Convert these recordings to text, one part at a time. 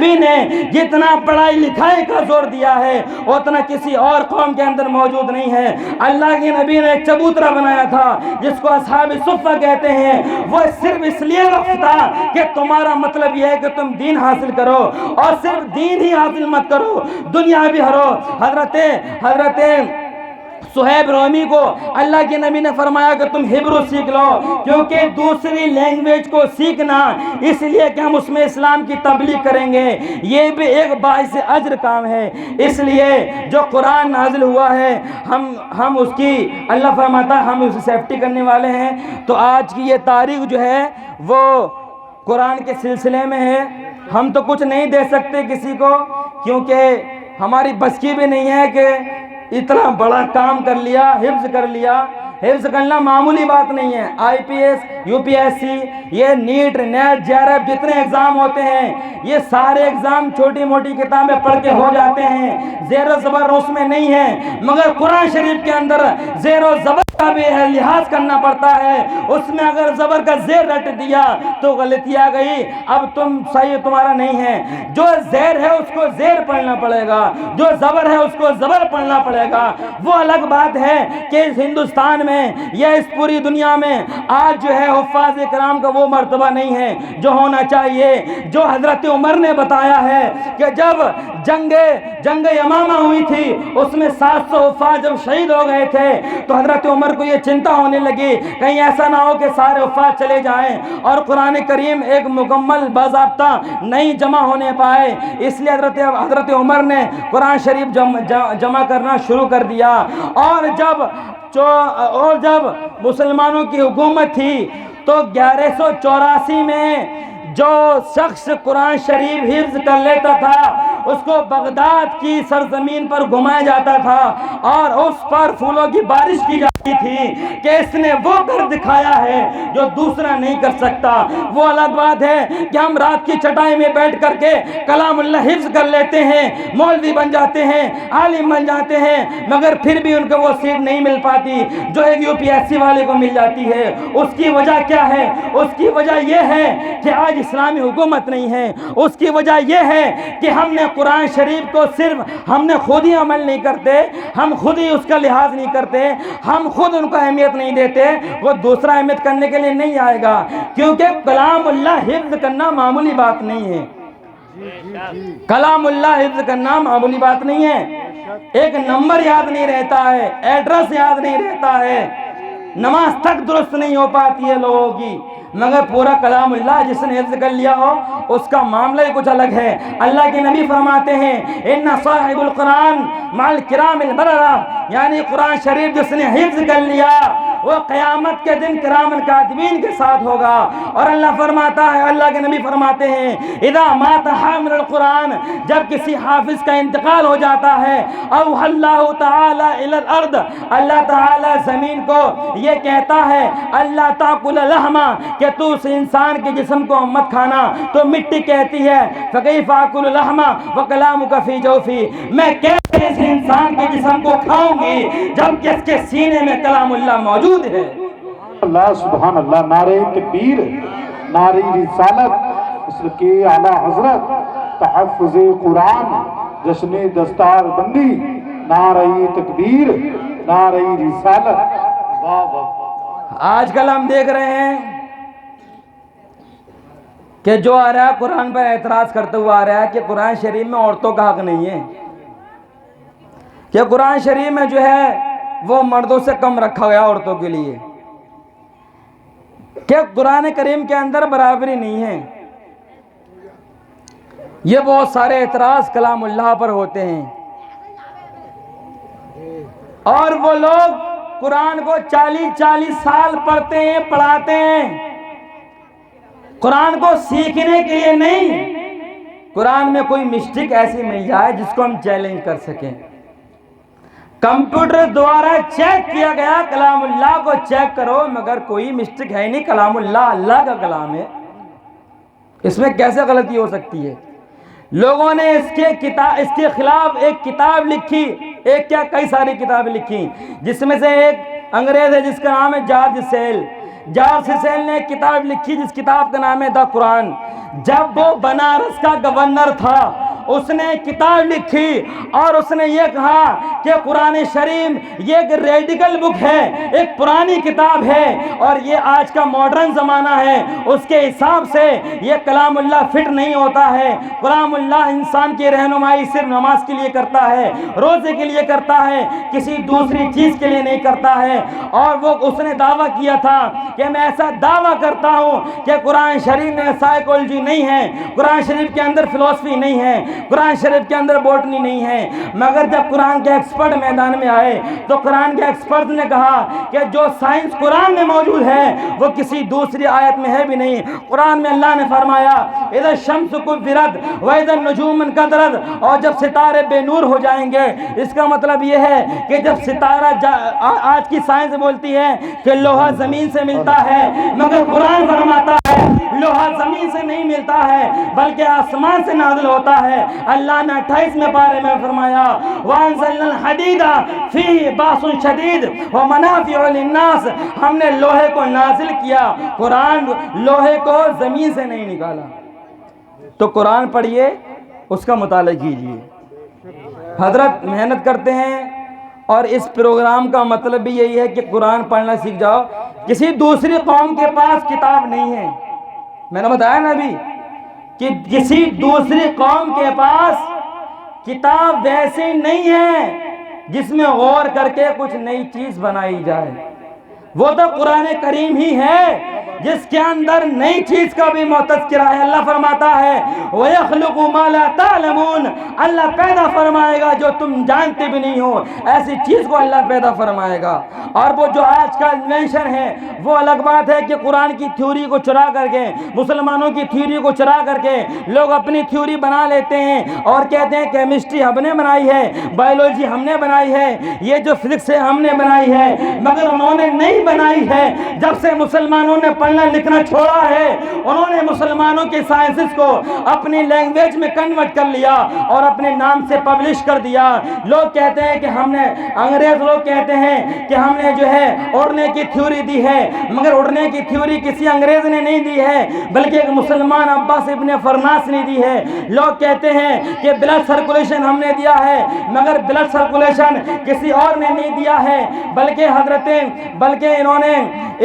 نبی نے جتنا پڑھائی لکھائی کا زور دیا ہے اتنا کسی اور قوم کے اندر موجود نہیں ہے۔ اللہ کے نبی نے ایک چبوترا بنایا تھا جس کو اصحاب صفہ کہتے ہیں، وہ صرف اس لیے وقف تھا کہ تمہارا مطلب یہ ہے کہ تم دین حاصل کرو، اور صرف دین ہی حاصل مت کرو، دنیا بھی ہرو۔ حضرت صہیب رومی کو اللہ کے نبی نے فرمایا کہ تم ہبرو سیکھ لو، کیونکہ دوسری لینگویج کو سیکھنا اس لیے کہ ہم اس میں اسلام کی تبلیغ کریں گے، یہ بھی ایک باعث اجر کام ہے۔ اس لیے جو قرآن نازل ہوا ہے ہم اس کی، اللہ فرماتا ہے ہم اس کی سیفٹی کرنے والے ہیں۔ تو آج کی یہ تاریخ جو ہے وہ قرآن کے سلسلے میں ہے۔ ہم تو کچھ نہیں دے سکتے کسی کو، کیونکہ ہماری بس کی بھی نہیں ہے کہ اتنا بڑا کام کر لیا، حفظ کر لیا۔ حفظ کرنا معمولی بات نہیں ہے۔ I P S, U P S C, یہ NET, NET, J R F جتنے ایگزام ہوتے ہیں، یہ سارے ایگزام چھوٹی موٹی کتابیں پڑھ کے ہو جاتے ہیں، زیر و زبر اس میں نہیں ہے، مگر قرآن شریف کے اندر زیر و زبر کا بھی لحاظ کرنا پڑتا ہے۔ اس میں اگر زبر کا زیر رٹ دیا تو غلطی آ گئی، اب تم صحیح تمہارا نہیں ہے۔ جو زیر ہے اس کو زیر پڑھنا پڑے گا، جو زبر ہے اس کو زبر پڑھنا پڑے گا۔ وہ الگ بات ہے کہ اس ہندوستان میں یا اس پوری دنیا میں آج جو ہے حفاظ کرام کا وہ مرتبہ نہیں ہے جو ہونا چاہیے۔ جو حضرت عمر نے بتایا ہے کہ جب جنگ یمامہ ہوئی تھی، اس میں 700 حفاظ جب شہید ہو گئے تھے تو حضرت عمر کو یہ چنتا ہونے لگی کہیں ایسا نہ ہو کہ سارے حفاظ چلے جائیں اور قرآن کریم ایک مکمل باضابطہ نہیں جمع ہونے پائے۔ اس لیے حضرت عمر نے قرآن شریف جمع کرنا شروع کر دیا۔ اور جب مسلمانوں کی حکومت تھی تو 1184 میں جو شخص قرآن شریف حفظ کر لیتا تھا اس کو بغداد کی سرزمین پر گھمایا جاتا تھا اور اس پر پھولوں کی بارش کی جاتی تھی کہ اس نے وہ کر دکھایا ہے جو دوسرا نہیں کر سکتا۔ وہ الگ بات ہے کہ ہم رات کی چٹائی میں بیٹھ کر کے کلام اللہ حفظ کر لیتے ہیں، مولوی بن جاتے ہیں، عالم بن جاتے ہیں، مگر پھر بھی ان کو وہ سیٹ نہیں مل پاتی جو ایک یو پی ایس سی والے کو مل جاتی ہے۔ اس کی وجہ کیا ہے؟ اس کی وجہ یہ ہے کہ آج اسلامی حکومت نہیں ہے۔ اس کی وجہ یہ ہے کہ ہم نے قرآن شریف کو صرف ہم نے خود ہی عمل نہیں کرتے، ہم خود ہی اس کا لحاظ نہیں کرتے، ہم خود ان کو اہمیت نہیں دیتے، وہ دوسرا اہمیت کرنے کے لیے نہیں آئے گا، کیونکہ کلام اللہ حفظ کرنا معمولی بات نہیں ہے۔ کلام اللہ حفظ کرنا معمولی بات نہیں ہے۔ ایک نمبر یاد نہیں رہتا ہے، ایڈریس یاد نہیں رہتا ہے، نماز تک درست نہیں ہو پاتی ہے لوگوں کی، مگر پورا کلام اللہ جس نے حفظ کر لیا ہو اس کا معاملہ ہی کچھ الگ ہے۔ اللہ کے نبی فرماتے ہیں ان صاحب القرآن مع الکرام البررہ، یعنی قرآن شریف جس نے حفظ کر لیا وہ قیامت کے دن کرام الکاتبین کے ساتھ ہوگا۔ اور اللہ فرماتا ہے، اللہ کے نبی فرماتے ہیں اذا مات حامل القرآن، جب کسی حافظ کا انتقال ہو جاتا ہے، او اللہ تعالی الی الارض، اللہ تعالی زمین کو یہ کہتا ہے اللہ تاکل لحما، کہ تو اس انسان کے جسم کو مت کھانا، تو مٹی کہتی ہے فکیف آکل لحما وکلامک فی جوفی، میں کیسے اس انسان کے جسم کو کھاؤں گی جبکہ اس کے سینے میں کلام اللہ موجود ہے۔ اللہ سبحان اللہ، نعرہ تکبیر، نعرہ رسالت، اس کے اعلیٰ حضرت، تحفظ قرآن، جشن دستار بندی، نعرہ تکبیر، نعرہ رسالت۔ آج کل ہم دیکھ رہے ہیں کہ جو آ رہا ہے قرآن پر اعتراض کرتے ہوئے آ رہا ہے کہ قرآن شریف میں عورتوں کا حق نہیں ہے، کہ قرآن شریف میں جو ہے وہ مردوں سے کم رکھا گیا عورتوں کے لیے، کہ قرآن کریم کے اندر برابری نہیں ہے۔ یہ بہت سارے اعتراض کلام اللہ پر ہوتے ہیں، اور وہ لوگ قرآن کو 40 سال پڑھتے ہیں، پڑھاتے ہیں، قرآن کو سیکھنے کے لیے نہیں، قرآن میں کوئی مسٹیک ایسی مل جائے جس کو ہم چیلنج کر سکیں۔ کمپیوٹر دوارا چیک کیا گیا کلام اللہ کو چیک کرو، مگر کوئی مسٹیک ہے نہیں، کلام اللہ اللہ کا کلام ہے، اس میں کیسے غلطی ہو سکتی ہے؟ لوگوں نے اس کے خلاف ایک کتاب لکھی، کئی ساری کتابیں لکھی، جس میں سے ایک انگریز ہے جس کا نام ہے جارج سیل۔ جارج سیسل نے ایک کتاب لکھی جس کتاب کا نام ہے دا قرآن. جب وہ بنارس کا گورنر تھا اس نے کتاب لکھی اور اس نے یہ کہا کہ قرآن شریف یہ ایک ریڈیکل بک ہے, ایک پرانی کتاب ہے اور یہ آج کا ماڈرن زمانہ ہے, اس کے حساب سے یہ کلام اللہ فٹ نہیں ہوتا ہے. کلام اللہ انسان کی رہنمائی صرف نماز کے لیے کرتا ہے, روزے کے لیے کرتا ہے, کسی دوسری چیز کے لیے نہیں کرتا ہے. اور وہ اس نے دعویٰ کیا تھا کہ میں ایسا دعویٰ کرتا ہوں کہ قرآن شریف میں سائیکولوجی نہیں ہے, قرآن شریف کے اندر فلسفی نہیں ہے, قرآن شریف کے اندر بوٹنی نہیں ہے. مگر جب قرآن کے ایکسپرٹ میدان میں آئے تو قرآن کے ایکسپرٹ نے کہا کہ جو سائنس قرآن میں موجود ہے وہ کسی دوسری آیت میں ہے بھی نہیں. قرآن میں اللہ نے فرمایا اذا الشمس کورت واذا النجوم انکدرت, اور جب ستارے بے نور ہو جائیں گے. اس کا مطلب یہ ہے کہ جب ستارہ آج کی سائنس بولتی ہے کہ لوہا زمین سے ملتا ہے, مگر قرآن فرماتا ہے لوہا زمین سے نہیں ملتا ہے بلکہ آسمان سے نازل ہوتا ہے. اللہ نے 28ویں پارے میں فرمایا وَأَنزَلْنَا الْحَدِيدَ فِيهِ بَأْسٌ شَدِيدٌ وَمَنَافِعُ لِلنَّاسِ, ہم نے لوہے کو نازل کیا, قرآن لوہے کو زمین سے نہیں نکالا. تو قرآن پڑھیے, اس کا مطالعہ کیجیے. حضرت محنت کرتے ہیں اور اس پروگرام کا مطلب بھی یہی ہے کہ قرآن پڑھنا سیکھ جاؤ. کسی دوسری قوم کے پاس کتاب نہیں ہے, میں نے بتایا نا ابھی کہ کسی دوسری قوم کے پاس کتاب ویسی نہیں ہے جس میں غور کر کے کچھ نئی چیز بنائی جائے. وہ تو قرآن کریم ہی ہے جس کے اندر نئی چیز کا بھی تذکرہ ہے. اللہ فرماتا ہے وَيَخْلُقُ مَا لَا تَعْلَمُونَ, اللہ پیدا فرمائے گا جو تم جانتے بھی نہیں ہو, ایسی چیز کو اللہ پیدا فرمائے گا. اور وہ جو آج کا انوینشن ہے وہ الگ بات ہے کہ قرآن کی تھیوری کو چرا کر کے, مسلمانوں کی تھیوری کو چرا کر کے لوگ اپنی تھیوری بنا لیتے ہیں اور کہتے ہیں کیمسٹری ہم نے بنائی ہے, بایولوجی ہم نے بنائی ہے, یہ جو فزکس ہے ہم نے بنائی ہے. مگر انہوں نے نہیں بنائی ہے. جب سے مسلمانوں نے پڑھنا لکھنا چھوڑا ہے انہوں نے مسلمانوں کے سائنسز کو اپنی لینگویج میں کنورٹ کر لیا اور اپنے نام سے پبلش کر دیا. لوگ کہتے ہیں کہ ہم نے, انگریز لوگ کہتے ہیں کہ ہم نے جو ہے اڑنے کی تھیوری دی ہے, مگر اڑنے کی تھیوری کسی انگریز نے نہیں دی ہے بلکہ ایک مسلمان عباس ابن فرناس نے دی ہے. لوگ کہتے ہیں کہ بلڈ سرکولیشن ہم نے دیا ہے, مگر بلڈ سرکولیشن کسی اور نے نہیں دیا ہے بلکہ انہوں نے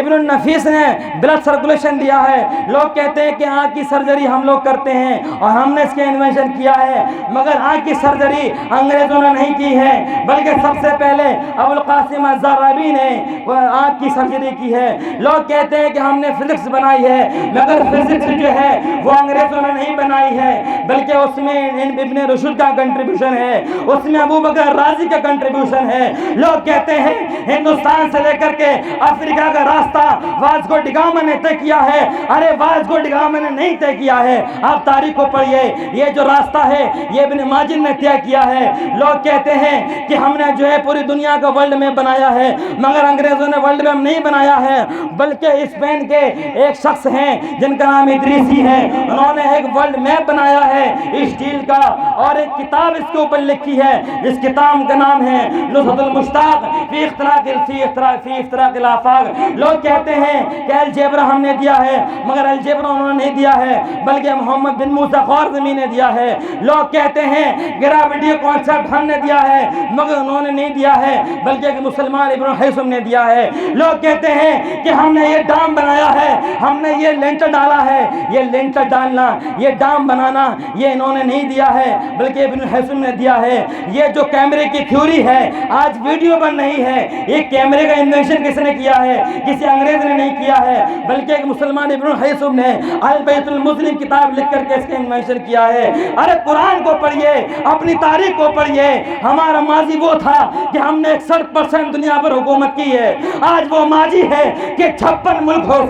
ابن النفیس نے بلڈ سرکولیشن دیا ہے. لوگ کہتے ہیں کہ آنکھ کی سرجری ہم لوگ کرتے ہیں اور ہم نے اس کے انوینشن کیا ہے, مگر آنکھ کی سرجری انگریزوں نے نہیں کی ہے بلکہ سب سے پہلے ابو القاسم الزرابی نے آنکھ کی سرجری کی ہے. لوگ کہتے ہیں کہ ہم نے فزکس بنائی ہے, مگر فزکس جو ہے وہ انگریزوں نے نہیں بنائی ہے بلکہ اس میں ابن رشد کا کنٹریبیوشن ہے, اس میں ابو بکر رازی کا کنٹریبیوشن ہے. لوگ کہتے ہیں ہندوستان سے لے کر کے افریقہ کا راستہ واسکو ڈی گاما نے طے کیا ہے. ارے واسکو ڈی گاما نے نہیں طے کیا ہے, آپ تاریخ کو پڑھیے. یہ جو راستہ ہے یہ ابن ماجد نے طے کیا ہے. لوگ کہتے ہیں کہ ہم نے جو ہے پوری دنیا کا ورلڈ میپ بنایا ہے, مگر انگریزوں نے ورلڈ میپ نہیں بنایا ہے بلکہ اسپین کے ایک شخص ہیں جن کا نام ادریسی ہے, انہوں نے ایک ورلڈ میپ بنایا ہے اسٹیل کا اور ایک کتاب اس کے اوپر لکھی ہے. اس کتاب کا نام ہے نصرۃ المشتاق فی اختراق الآفاق. لوگ کہتے ہیں کہ الجبرا ہم نے دیا ہے, مگر الجبرا انہوں نے نہیں دیا ہے بلکہ محمد بن موسیٰ خوارزمی نے دیا ہے. لوگ کہتے ہیں گریویٹی کانسیپٹ ہم نے دیا ہے, مگر انہوں نے نہیں دیا ہے بلکہ ایک مسلمان ابن حیثم نے دیا ہے. لوگ کہتے ہیں کہ ہم نے یہ ڈام بنایا ہے, ہم نے یہ لینٹر ڈالا ہے. یہ لینٹر ڈالنا, یہ ڈام بنانا یہ انہوں نے نہیں دیا ہے بلکہ ابن حیثم نے دیا ہے. یہ جو کیمرے کی تھیوری ہے آج ویڈیو بن رہی ہے, یہ کیمرے کا انوینشن کس نے کیا ہے؟ کسی انگریز نے نہیں کیا ہے بلکہ ایک مسلمان ابن حیثم نے البیت المسلم کتاب لکھ کر کے اس کا انوینشن کیا ہے. ارے قرآن کو پڑھیے, اپنی تاریخ کو پڑھیے. ہمارا ماضی وہ تھا کہ ہم نے 61% دنیا پر حکومت کی ہے, آج وہ ماضی ہے کہ 56 ملک ہو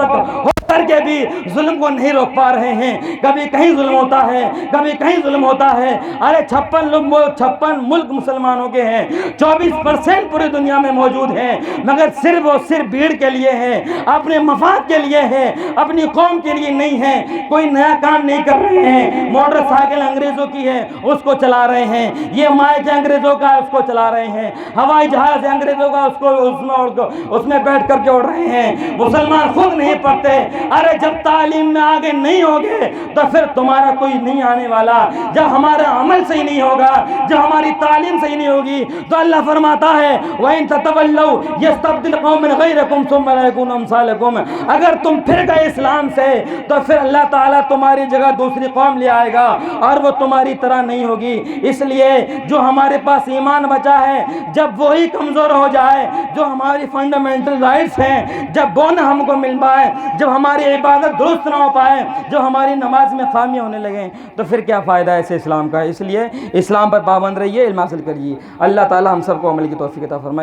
کر کے بھی ظلم کو نہیں روک پا رہے ہیں. کبھی کہیں ظلم ہوتا ہے, کبھی کہیں ظلم ہوتا ہے. ارے 56 ملک مسلمانوں کے ہیں, 24% پوری دنیا میں موجود ہیں, مگر صرف اور صرف بھیڑ کے لیے ہیں, اپنے مفاد کے لیے ہیں, اپنی قوم کے لیے نہیں ہیں. کوئی نیا کام نہیں کر رہے ہیں. موٹر سائیکل انگریزوں کی ہے, اس کو چلا رہے ہیں. یہ مائک انگریزوں کا ہے, اس کو چلا رہے ہیں. ہوائی جہاز انگریزوں کا, اس میں بیٹھ کر کے اڑ رہے ہیں. مسلمان خود نہیں پڑھتے. ارے جب تعلیم میں آگے نہیں ہوگے تو پھر تمہارا کوئی نہیں آنے والا. جب ہمارا عمل صحیح نہیں ہوگا, جب ہماری تعلیم صحیح نہیں ہوگی, تو اللہ فرماتا ہے وَإِن تَتَوَلَّوْا يَسْتَبْدِلْ قَوْمًا غَيْرَكُمْ ثُمَّ لَا يَكُونُوا أَمْثَالَكُمْ. اگر تم پھر گئے اسلام سے تو پھر اللہ تعالیٰ تمہاری جگہ دوسری قوم لے آئے گا, اور وہ تمہاری طرح نہیں ہوگی. اس لیے جو ہمارے پاس ایمان بچا ہے, جب وہی کمزور ہو جائے, جو ہماری فنڈامنٹل رائٹس ہیں جب وہ نہ ہم کو مل پائے, جب ہماری عبادت درست نہ ہو پائے, جو ہماری نماز میں خامی ہونے لگیں, تو پھر کیا فائدہ ہے ایسے اسلام کا. اس لیے اسلام پر پابند رہیے, علم حاصل کریے. اللہ تعالیٰ ہم سب کو عمل کی توفیق عطا فرمائے.